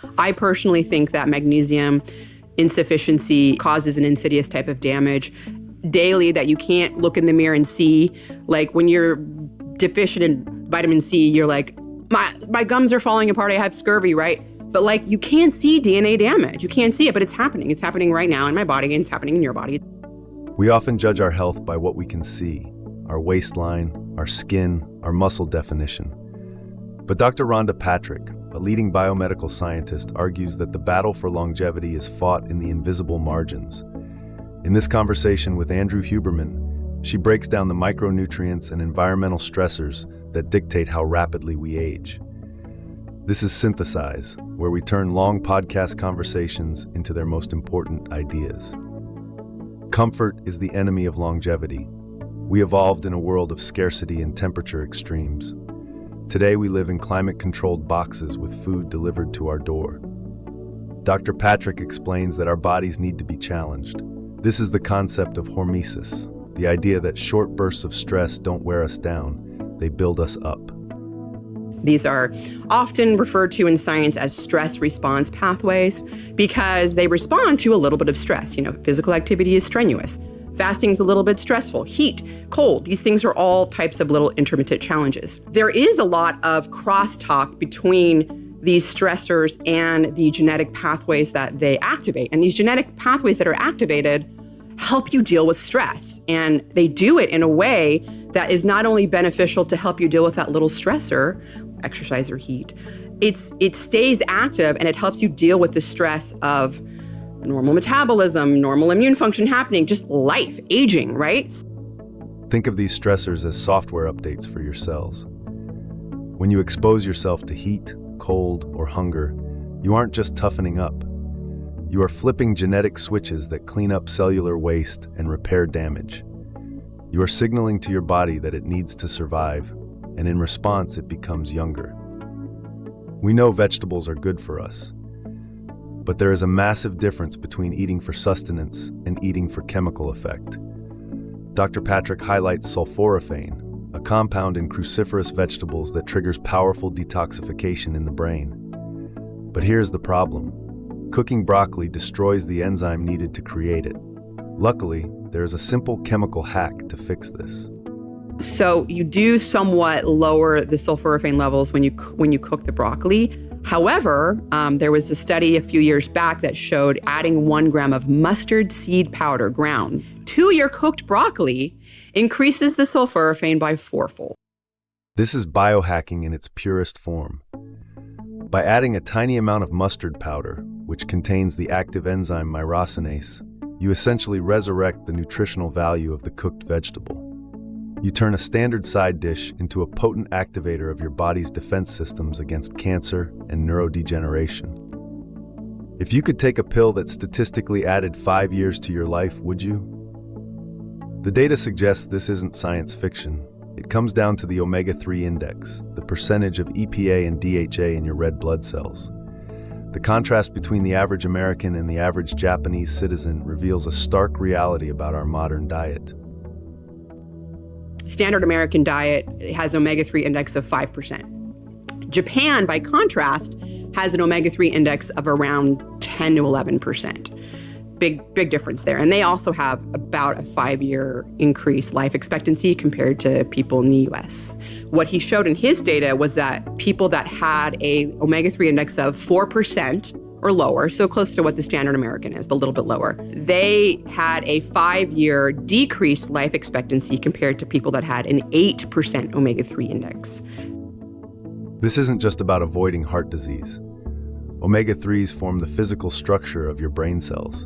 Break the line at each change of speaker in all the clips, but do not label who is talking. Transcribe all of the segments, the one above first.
I personally think that magnesium insufficiency causes an insidious type of damage daily that you can't look in the mirror and see. Like when you're deficient in vitamin C, you're like, my gums are falling apart, I have scurvy, right? But like you can't see DNA damage. You can't see it, but it's happening. It's happening right now in my body and it's happening in your body.
We often judge our health by what we can see, our waistline, our skin, our muscle definition. But Dr. Rhonda Patrick, a leading biomedical scientist, argues that the battle for longevity is fought in the invisible margins. In this conversation with Andrew Huberman, she breaks down the micronutrients and environmental stressors that dictate how rapidly we age. This is Synthesize, where we turn long podcast conversations into their most important ideas. Comfort is the enemy of longevity. We evolved in a world of scarcity and temperature extremes. Today we live in climate-controlled boxes with food delivered to our door. Dr. Patrick explains that our bodies need to be challenged. This is the concept of hormesis, the idea that short bursts of stress don't wear us down, they build us up.
These are often referred to in science as stress response pathways because they respond to a little bit of stress. Physical activity is strenuous. Fasting is a little bit stressful. Heat, cold, these things are all types of little intermittent challenges. There is a lot of crosstalk between these stressors and the genetic pathways that they activate. And these genetic pathways that are activated help you deal with stress. And they do it in a way that is not only beneficial to help you deal with that little stressor, exercise or heat, it stays active and it helps you deal with the stress of normal metabolism, normal immune function happening, just life, aging, right?
Think of these stressors as software updates for your cells. When you expose yourself to heat, cold, or hunger, you aren't just toughening up. You are flipping genetic switches that clean up cellular waste and repair damage. You are signaling to your body that it needs to survive, and in response, it becomes younger. We know vegetables are good for us, but there is a massive difference between eating for sustenance and eating for chemical effect. Dr. Patrick highlights sulforophane, a compound in cruciferous vegetables that triggers powerful detoxification in the brain. But here's the problem. Cooking broccoli destroys the enzyme needed to create it. Luckily, there is a simple chemical hack to fix this.
So you do somewhat lower the sulforophane levels when you cook the broccoli. However, there was a study a few years back that showed adding 1 gram of mustard seed powder ground to your cooked broccoli increases the sulforophane by 4-fold.
This is biohacking in its purest form. By adding a tiny amount of mustard powder, which contains the active enzyme myrosinase, you essentially resurrect the nutritional value of the cooked vegetable. You turn a standard side dish into a potent activator of your body's defense systems against cancer and neurodegeneration. If you could take a pill that statistically added 5 years to your life, would you? The data suggests this isn't science fiction. It comes down to the omega-3 index, the percentage of EPA and DHA in your red blood cells. The contrast between the average American and the average Japanese citizen reveals a stark reality about our modern diet.
Standard American diet has an omega-3 index of 5%. Japan, by contrast, has an omega-3 index of around 10 to 11%. Big difference there. And they also have about a 5-year increased life expectancy compared to people in the US. What he showed in his data was that people that had a omega-3 index of 4% or lower, so close to what the standard American is, but a little bit lower, they had a 5-year decreased life expectancy compared to people that had an 8% omega-3 index.
This isn't just about avoiding heart disease. Omega-3s form the physical structure of your brain cells.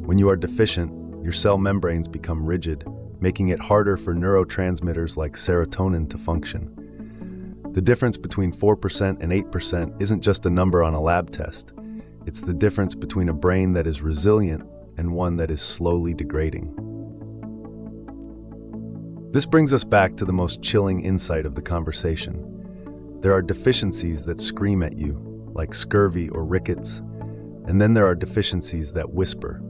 When you are deficient, your cell membranes become rigid, making it harder for neurotransmitters like serotonin to function. The difference between 4% and 8% isn't just a number on a lab test. It's the difference between a brain that is resilient and one that is slowly degrading. This brings us back to the most chilling insight of the conversation. There are deficiencies that scream at you, like scurvy or rickets, and then there are deficiencies that whisper.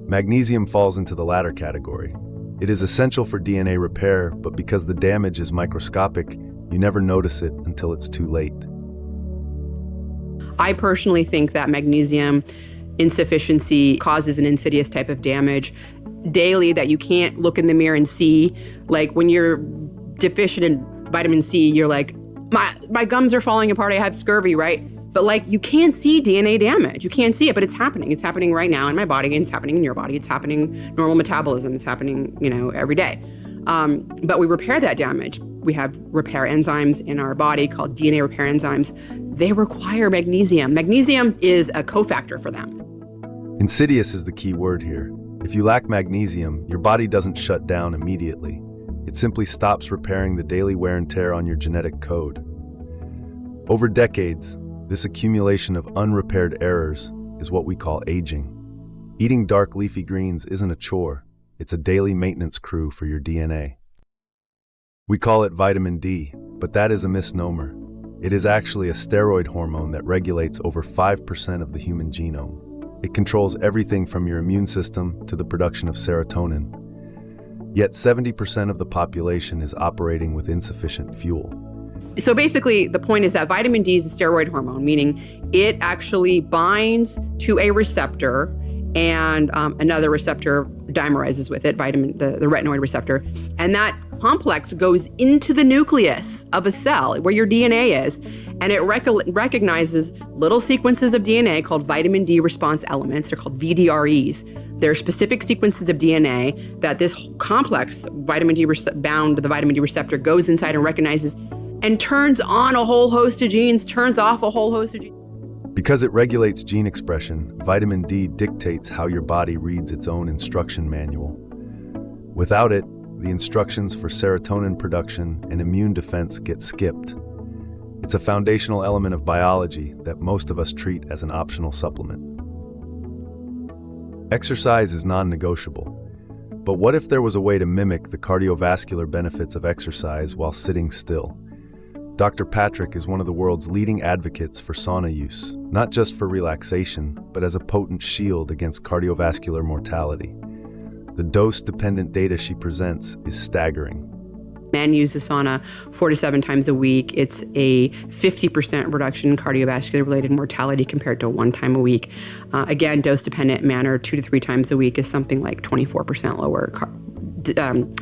Magnesium falls into the latter category. It is essential for DNA repair, but because the damage is microscopic, you never notice it until it's too late.
I personally think that magnesium insufficiency causes an insidious type of damage daily that you can't look in the mirror and see. Like when you're deficient in vitamin C, you're like, my gums are falling apart, I have scurvy, right? But like you can't see DNA damage. You can't see it, but it's happening. It's happening right now in my body, and it's happening in your body. It's happening normal metabolism. It's happening, every day. But we repair that damage. We have repair enzymes in our body called DNA repair enzymes. They require magnesium. Magnesium is a cofactor for them.
Insidious is the key word here. If you lack magnesium, your body doesn't shut down immediately. It simply stops repairing the daily wear and tear on your genetic code. Over decades, this accumulation of unrepaired errors is what we call aging. Eating dark leafy greens isn't a chore, it's a daily maintenance crew for your DNA. We call it vitamin D, but that is a misnomer. It is actually a steroid hormone that regulates over 5% of the human genome. It controls everything from your immune system to the production of serotonin. Yet 70% of the population is operating with insufficient fuel.
So basically, the point is that vitamin D is a steroid hormone, meaning it actually binds to a receptor and another receptor dimerizes with it, the retinoid receptor. And that complex goes into the nucleus of a cell where your DNA is, and it recognizes little sequences of DNA called vitamin D response elements. They're called VDREs. They're specific sequences of DNA that this complex, vitamin D bound to the vitamin D receptor, goes inside and recognizes and turns on a whole host of genes, turns off a whole host of genes.
Because it regulates gene expression, vitamin D dictates how your body reads its own instruction manual. Without it, the instructions for serotonin production and immune defense get skipped. It's a foundational element of biology that most of us treat as an optional supplement. Exercise is non-negotiable. But what if there was a way to mimic the cardiovascular benefits of exercise while sitting still? Dr. Patrick is one of the world's leading advocates for sauna use, not just for relaxation, but as a potent shield against cardiovascular mortality. The dose-dependent data she presents is staggering.
Men use the sauna 4 to 7 times a week. It's a 50% reduction in cardiovascular-related mortality compared to 1 time a week. Again, dose-dependent manner, 2 to 3 times a week is something like 24% lower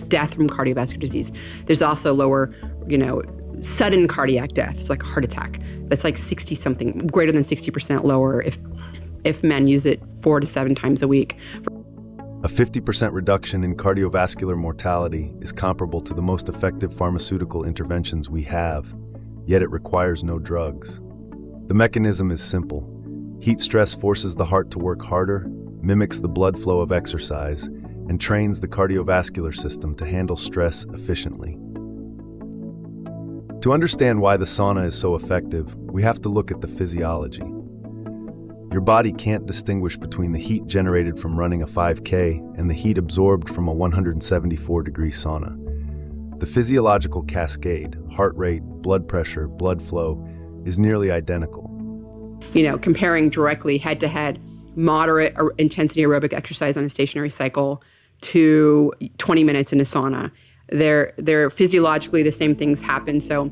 death from cardiovascular disease. There's also lower, sudden cardiac death, so like a heart attack. That's like 60-something, greater than 60% lower if men use it 4 to 7 times a week.
A 50% reduction in cardiovascular mortality is comparable to the most effective pharmaceutical interventions we have, yet it requires no drugs. The mechanism is simple. Heat stress forces the heart to work harder, mimics the blood flow of exercise, and trains the cardiovascular system to handle stress efficiently. To understand why the sauna is so effective, we have to look at the physiology. Your body can't distinguish between the heat generated from running a 5K and the heat absorbed from a 174-degree sauna. The physiological cascade, heart rate, blood pressure, blood flow, is nearly identical.
Comparing directly head-to-head moderate intensity aerobic exercise on a stationary cycle to 20 minutes in a sauna, they're physiologically the same things happen. So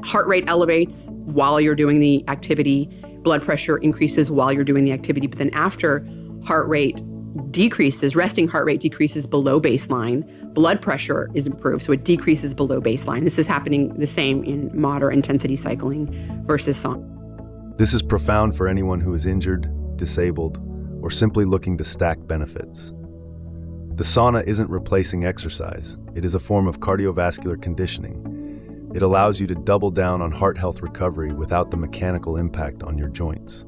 heart rate elevates while you're doing the activity, blood pressure increases while you're doing the activity, but then after heart rate decreases, resting heart rate decreases below baseline, blood pressure is improved, so it decreases below baseline. This is happening the same in moderate intensity cycling versus sauna.
This is profound for anyone who is injured, disabled, or simply looking to stack benefits. The sauna isn't replacing exercise. It is a form of cardiovascular conditioning. It allows you to double down on heart health recovery without the mechanical impact on your joints.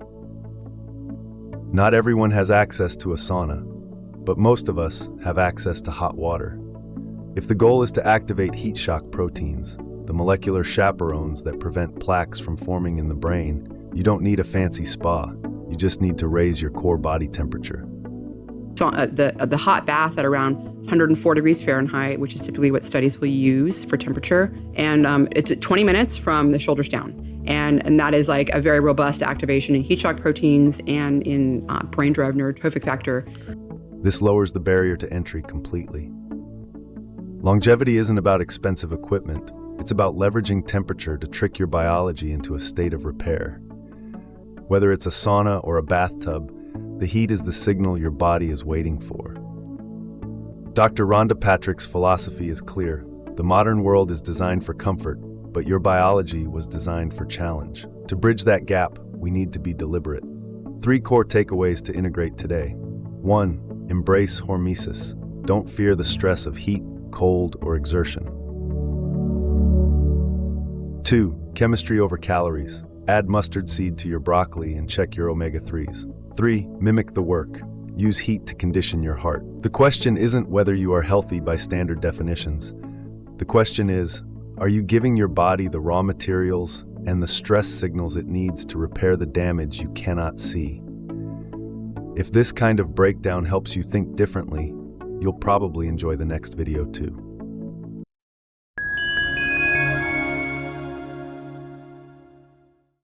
Not everyone has access to a sauna, but most of us have access to hot water. If the goal is to activate heat shock proteins, the molecular chaperones that prevent plaques from forming in the brain, you don't need a fancy spa. You just need to raise your core body temperature.
So the hot bath at around 104 degrees Fahrenheit, which is typically what studies will use for temperature, and it's 20 minutes from the shoulders down. And that is like a very robust activation in heat shock proteins and in brain-derived neurotrophic factor.
This lowers the barrier to entry completely. Longevity isn't about expensive equipment. It's about leveraging temperature to trick your biology into a state of repair. Whether it's a sauna or a bathtub, the heat is the signal your body is waiting for. Dr. Rhonda Patrick's philosophy is clear. The modern world is designed for comfort, but your biology was designed for challenge. To bridge that gap, we need to be deliberate. 3 core takeaways to integrate today. 1. Embrace hormesis. Don't fear the stress of heat, cold, or exertion. 2. Chemistry over calories. Add mustard seed to your broccoli and check your omega-3s. 3. Mimic the work. Use heat to condition your heart. The question isn't whether you are healthy by standard definitions. The question is, are you giving your body the raw materials and the stress signals it needs to repair the damage you cannot see? If this kind of breakdown helps you think differently, you'll probably enjoy the next video too.